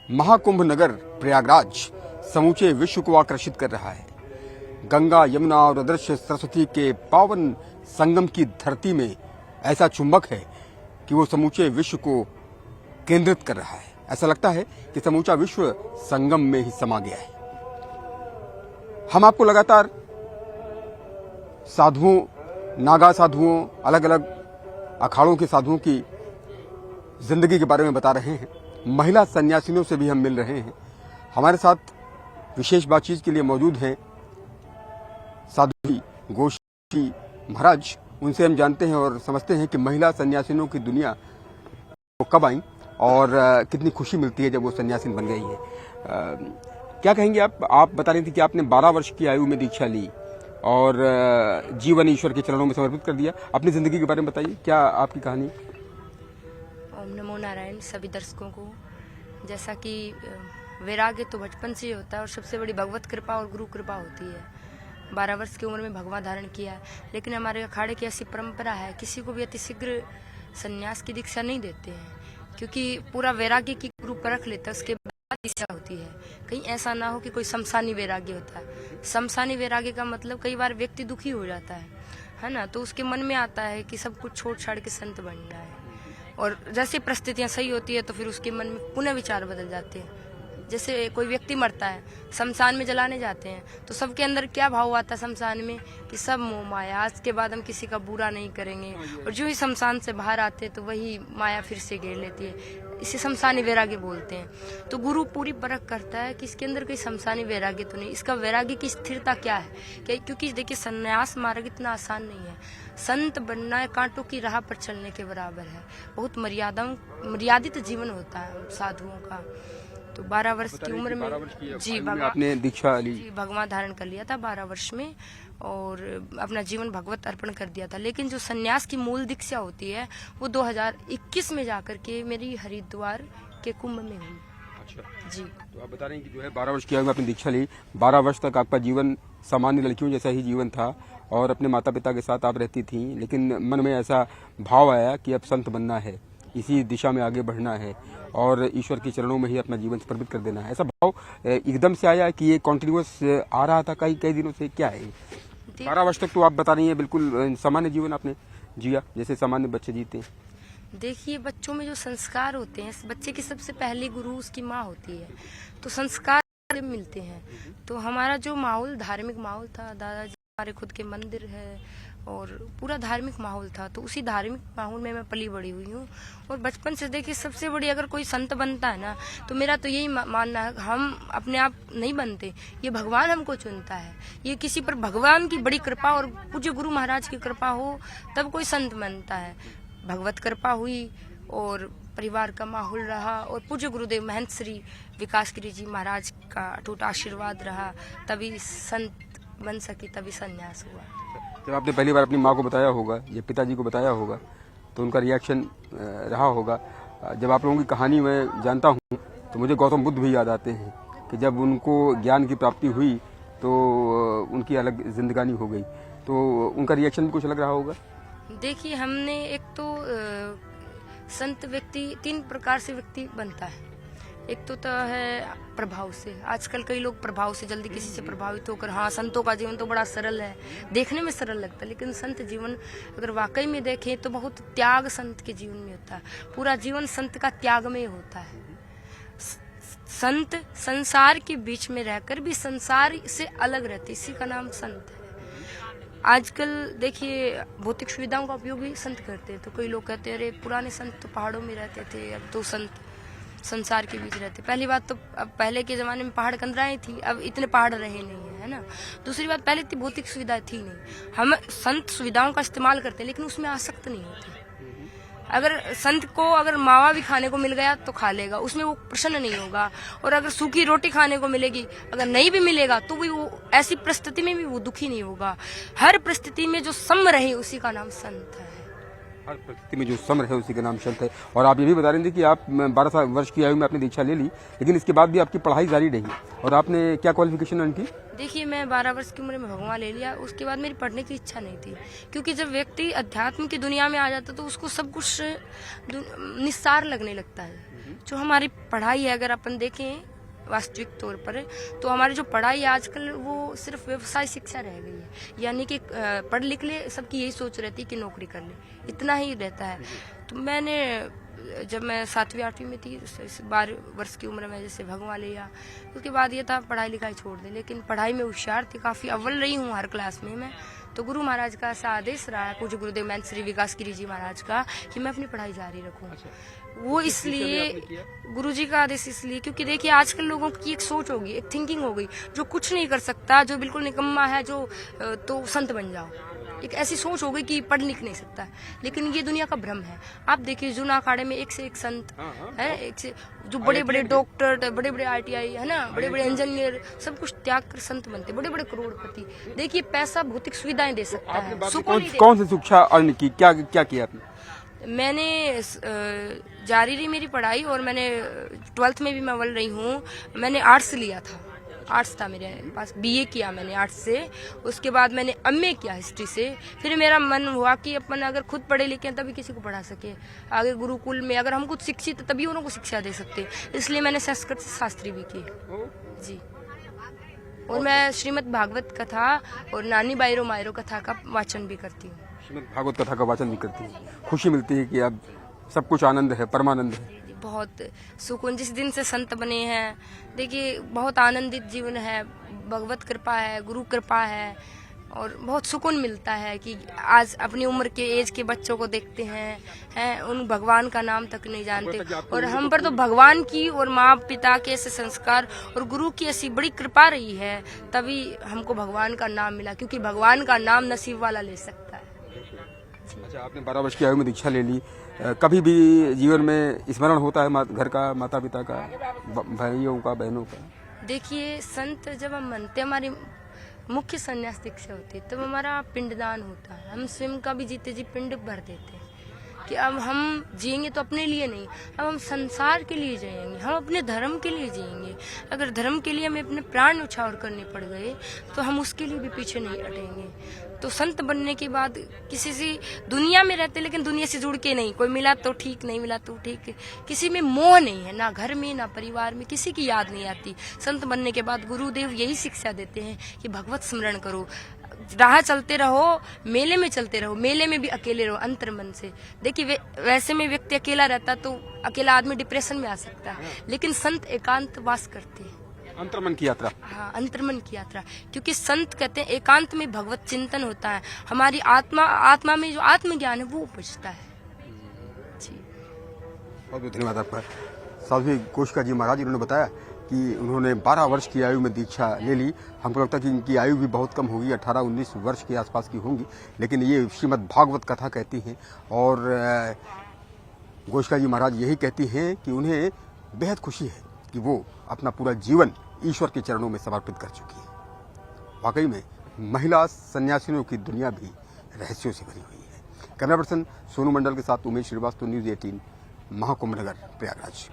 महाकुंभ नगर प्रयागराज समूचे विश्व को आकर्षित कर रहा है। गंगा, यमुना और अदृश्य सरस्वती के पावन संगम की धरती में ऐसा चुंबक है कि वो समूचे विश्व को केंद्रित कर रहा है। ऐसा लगता है कि समूचा विश्व संगम में ही समा गया है। हम आपको लगातार साधुओं, नागा साधुओं, अलग अलग अखाड़ों के साधुओं की जिंदगी के बारे में बता रहे हैं। महिला सन्यासिनियों से भी हम मिल रहे हैं। हमारे साथ विशेष बातचीत के लिए मौजूद हैं साधु गोष्ठी महाराज। उनसे हम जानते हैं और समझते हैं कि महिला सन्यासिनियों की दुनिया वो कब आई और कितनी खुशी मिलती है जब वो सन्यासिन बन गई है। क्या कहेंगे आप बता रही थी कि आपने 12 वर्ष की आयु में दीक्षा ली और जीवन ईश्वर के चरणों में समर्पित कर दिया। अपनी जिंदगी के बारे में बताइए, क्या आपकी कहानी? ओम नमो नारायण सभी दर्शकों को। जैसा कि वैराग्य तो बचपन से ही होता है और सबसे बड़ी भगवत कृपा और गुरु कृपा होती है। 12 वर्ष की उम्र में भगवा धारण किया, लेकिन हमारे अखाड़े की ऐसी परंपरा है, किसी को भी अतिशीघ्र संन्यास की दीक्षा नहीं देते हैं, क्योंकि पूरा वैराग्य की गुरु परख लेता है, उसके बाद दीक्षा होती है। कहीं ऐसा ना हो कि कोई शमशानी वैराग्य होता है। शमशानी वैराग्य का मतलब कई बार व्यक्ति दुखी हो जाता है ना, तो उसके मन में आता है कि सब कुछ छोड़ छाड़ के संत बनना है, और जैसे परिस्थितियां सही होती है तो फिर उसके मन में पुनः विचार बदल जाते हैं। जैसे कोई व्यक्ति मरता है, शमशान में जलाने जाते हैं, तो सबके अंदर क्या भाव आता है शमशान में कि सब मोह माया, आज के बाद हम किसी का बुरा नहीं करेंगे। और जो ही शमशान से बाहर आते हैं तो वही माया फिर से घेर लेती है। इसे शमशानी वैराग्य बोलते हैं। तो गुरु पूरी परख करता है कि इसके अंदर कोई शमशानी वैराग्य तो नहीं, इसका वैराग्य की स्थिरता क्या है। क्योंकि देखिए, संन्यास मार्ग इतना आसान नहीं है। संत बनना कांटों की राह पर चलने के बराबर है। बहुत मर्यादित जीवन होता है साधुओं का। तो 12 वर्ष की उम्र में आपने दीक्षा ली, भगवा धारण कर लिया था 12 वर्ष में, और अपना जीवन भगवत अर्पण कर दिया था। लेकिन जो सन्यास की मूल दीक्षा होती है वो 2021 में जाकर के मेरी हरिद्वार के कुंभ में हुई। अच्छा जी। तो आप बता रहे हैं कि जो है 12 वर्ष की आयु में आपने दीक्षा ली। 12 वर्ष तक आपका जीवन सामान्य लड़कियों जैसा ही जीवन था और अपने माता पिता के साथ आप रहती थी, लेकिन मन में ऐसा भाव आया कि अब संत बनना है, इसी दिशा में आगे बढ़ना है और ईश्वर के चरणों में ही अपना जीवन समर्पित कर देना है। ऐसा भाव एकदम से आया कि ये कॉन्टिन्यूअस आ रहा था कई दिनों से? क्या है 12 वर्ष तक? तो आप बता रही हैं बिल्कुल सामान्य जीवन आपने जिया, जैसे सामान्य बच्चे जीते हैं। देखिए, बच्चों में जो संस्कार होते हैं, बच्चे की सबसे पहली गुरु उसकी माँ होती है, तो संस्कार मिलते हैं। तो हमारा जो माहौल, धार्मिक माहौल था, दादाजी हमारे खुद के मंदिर है और पूरा धार्मिक माहौल था, तो उसी धार्मिक माहौल में मैं पली बड़ी हुई हूँ। और बचपन से देखिए, सबसे बड़ी अगर कोई संत बनता है ना, तो मेरा तो यही मानना है, हम अपने आप नहीं बनते, ये भगवान हमको चुनता है। ये किसी पर भगवान की बड़ी कृपा और पूज्य गुरु महाराज की कृपा हो तब कोई संत बनता है। भगवत कृपा हुई और परिवार का माहौल रहा और पूज्य गुरुदेव महंत श्री विकास गिरी जी महाराज का अटूट आशीर्वाद रहा, तभी संत बन सकी, तभी संन्यास हुआ। जब आपने पहली बार अपनी माँ को बताया होगा या पिताजी को बताया होगा तो उनका रिएक्शन रहा होगा। जब आप लोगों की कहानी मैं जानता हूँ तो मुझे गौतम बुद्ध भी याद आते हैं कि जब उनको ज्ञान की प्राप्ति हुई तो उनकी अलग जिंदगानी हो गई, तो उनका रिएक्शन भी कुछ अलग रहा होगा। देखिए, हमने एक तो संत व्यक्ति 3 प्रकार से व्यक्ति बनता है। एक तो है प्रभाव से। आजकल कई लोग प्रभाव से जल्दी किसी से प्रभावित होकर, हाँ संतों का जीवन तो बड़ा सरल है, देखने में सरल लगता है, लेकिन संत जीवन अगर वाकई में देखें तो बहुत त्याग संत के जीवन में होता है। पूरा जीवन संत का त्याग में होता है। संत संसार के बीच में रहकर भी संसार से अलग रहते, इसी का नाम संत है। आजकल देखिए, भौतिक सुविधाओं का उपयोग भी संत करते हैं, तो कई लोग कहते हैं अरे पुराने संत तो पहाड़ों में रहते थे, अब तो संत संसार के बीच रहते। पहली बात तो अब पहले के जमाने में पहाड़ कंदराएं थी, अब इतने पहाड़ रहे नहीं है ना। दूसरी बात, पहले इतनी भौतिक सुविधाएं थी नहीं। हम संत सुविधाओं का इस्तेमाल करते हैं लेकिन उसमें आसक्त नहीं होते। अगर संत को अगर मावा भी खाने को मिल गया तो खा लेगा, उसमें वो प्रसन्न नहीं होगा। और अगर सूखी रोटी खाने को मिलेगी, अगर नहीं भी मिलेगा तो भी वो ऐसी परिस्थिति में भी वो दुखी नहीं होगा। हर परिस्थिति में जो सम रहे उसी का नाम संत है। हर परिस्थिति में जो सम है उसी का नाम संत है। और आप ये भी बता रहे थे कि आप 12 वर्ष की आयु में आपने दीक्षा ले ली, लेकिन इसके बाद भी आपकी पढ़ाई जारी रही। और आपने क्या क्वालिफिकेशन अर्न की? देखिए, मैं 12 वर्ष की उम्र में भगवान ले लिया, उसके बाद मेरी पढ़ने की इच्छा नहीं थी, क्योंकि जब व्यक्ति अध्यात्म की दुनिया में आ जाता तो उसको सब कुछ निस्सार लगने लगता है। जो हमारी पढ़ाई है, अगर अपन देखें वास्तविक तौर पर, तो हमारी जो पढ़ाई है आजकल वो सिर्फ व्यवसाय शिक्षा रह गई है। यानी कि पढ़ लिख ले, सबकी यही सोच रहती है कि नौकरी कर ले, इतना ही रहता है। तो मैंने जब मैं 7वीं 8वीं में थी, 12 वर्ष की उम्र में जैसे भगवा लिया, उसके बाद ये था पढ़ाई लिखाई छोड़ दे। लेकिन पढ़ाई में होशियार थी, काफ़ी अव्वल रही हूँ हर क्लास में मैं। तो गुरु महाराज का ऐसा आदेश रहा है, पूज्य गुरुदेव महंत श्री विकास गिरी जी महाराज का, कि मैं अपनी पढ़ाई जारी रखूं। वो इसलिए गुरु जी का आदेश इसलिए क्योंकि देखिए आजकल लोगों की एक सोच होगी, एक थिंकिंग हो गई, जो कुछ नहीं कर सकता, जो बिल्कुल निकम्मा है, जो तो संत बन जाओ। एक ऐसी सोच हो गई कि पढ़ लिख नहीं सकता। लेकिन ये दुनिया का भ्रम है। आप देखिए जूना अखाड़े में एक से एक संत है, एक से जो बड़े बड़े डॉक्टर, बड़े बड़े ITI है ना, बड़े बड़े इंजीनियर, सब कुछ त्याग कर संत बनते, बड़े बड़े करोड़पति। देखिए पैसा भौतिक सुविधाएं दे सकता है, कौन सी शिक्षा अर्न की, क्या क्या किया आपने? मैंने जारी रही मेरी पढ़ाई, और मैंने 12th में भी मैं अव्वल रही हूँ। मैंने आर्ट्स लिया था, आर्ट्स था मेरे पास, BA किया मैंने आर्ट्स से। उसके बाद मैंने MA किया हिस्ट्री से। फिर मेरा मन हुआ कि अपन अगर खुद पढ़े लिखे हैं तभी किसी को पढ़ा सके आगे गुरुकुल में, अगर हम खुद शिक्षित तभी उनको शिक्षा दे सकते। इसलिए मैंने संस्कृत शास्त्री भी की जी। और मैं श्रीमद् भागवत कथा और नानी बायरो मायरो कथा का वाचन भी करती हूँ। श्रीमद् भागवत कथा का वाचन भी करती है, खुशी मिलती है कि अब सब कुछ आनंद है, परमानंद है। बहुत सुकून, जिस दिन से संत बने हैं, देखिए बहुत आनंदित जीवन है, भगवत कृपा है, गुरु कृपा है, और बहुत सुकून मिलता है कि आज अपनी उम्र के एज के बच्चों को देखते हैं उन भगवान का नाम तक नहीं जानते। और हम पर तो भगवान की और माँ पिता के ऐसे संस्कार और गुरु की ऐसी बड़ी कृपा रही है, तभी हमको भगवान का नाम मिला, क्योंकि भगवान का नाम नसीब वाला ले सकता है। अच्छा, आपने 12 वर्ष की आयु में दीक्षा ले ली, कभी भी जीवन में स्मरण होता है घर का, माता पिता का, भाइयों का, बहनों का? देखिए संत जब हम बनते, हमारी मुख्य संन्यास दीक्षा होती है, तब हमारा पिंडदान होता है। हम स्वयं का भी जीते जी पिंड भर देते हैं कि अब हम जिएंगे तो अपने लिए नहीं, अब हम संसार के लिए जिएंगे, हम अपने धर्म के लिए जिएंगे। अगर धर्म के लिए हमें अपने प्राण न्यौछावर करने पड़ गए तो हम उसके लिए भी पीछे नहीं हटेंगे। तो संत बनने के बाद किसी से दुनिया में रहते, लेकिन दुनिया से जुड़ के नहीं, कोई मिला तो ठीक, नहीं मिला तो ठीक, किसी में मोह नहीं है, ना घर में ना परिवार में, किसी की याद नहीं आती। संत बनने के बाद गुरुदेव यही शिक्षा देते हैं कि भगवत स्मरण करो, राह चलते रहो, मेले में चलते रहो, मेले में भी अकेले रहो अंतर मन से। देखिए वैसे में व्यक्ति अकेला रहता तो अकेला आदमी डिप्रेशन में आ सकता है, लेकिन संत एकांत वास करते हैं, अंतर्मन की यात्रा। हाँ, अंतर्मन की यात्रा, क्योंकि संत कहते हैं एकांत में भगवत चिंतन होता है, हमारी आत्मा में जो आत्मज्ञान है वो उपजता है जी। बहुत बहुत धन्यवाद आपका। साध्वी गोश्का जी महाराज इन्होंने बताया कि उन्होंने 12 वर्ष की आयु में दीक्षा ले ली। हमको लगता है कि इनकी आयु भी बहुत कम होगी, 18-19 वर्ष के आसपास की होंगी, लेकिन ये श्रीमद् भागवत कथा कहती हैं। और गोश्का जी महाराज यही कहती हैं कि उन्हें बेहद खुशी है कि वो अपना पूरा जीवन ईश्वर के चरणों में समर्पित कर चुकी है। वाकई में महिला सन्यासिनियों की दुनिया भी रहस्यों से भरी हुई है। कैमरा पर्सन सोनू मंडल के साथ उमेश श्रीवास्तव, न्यूज़ 18, महाकुंभ नगर, प्रयागराज।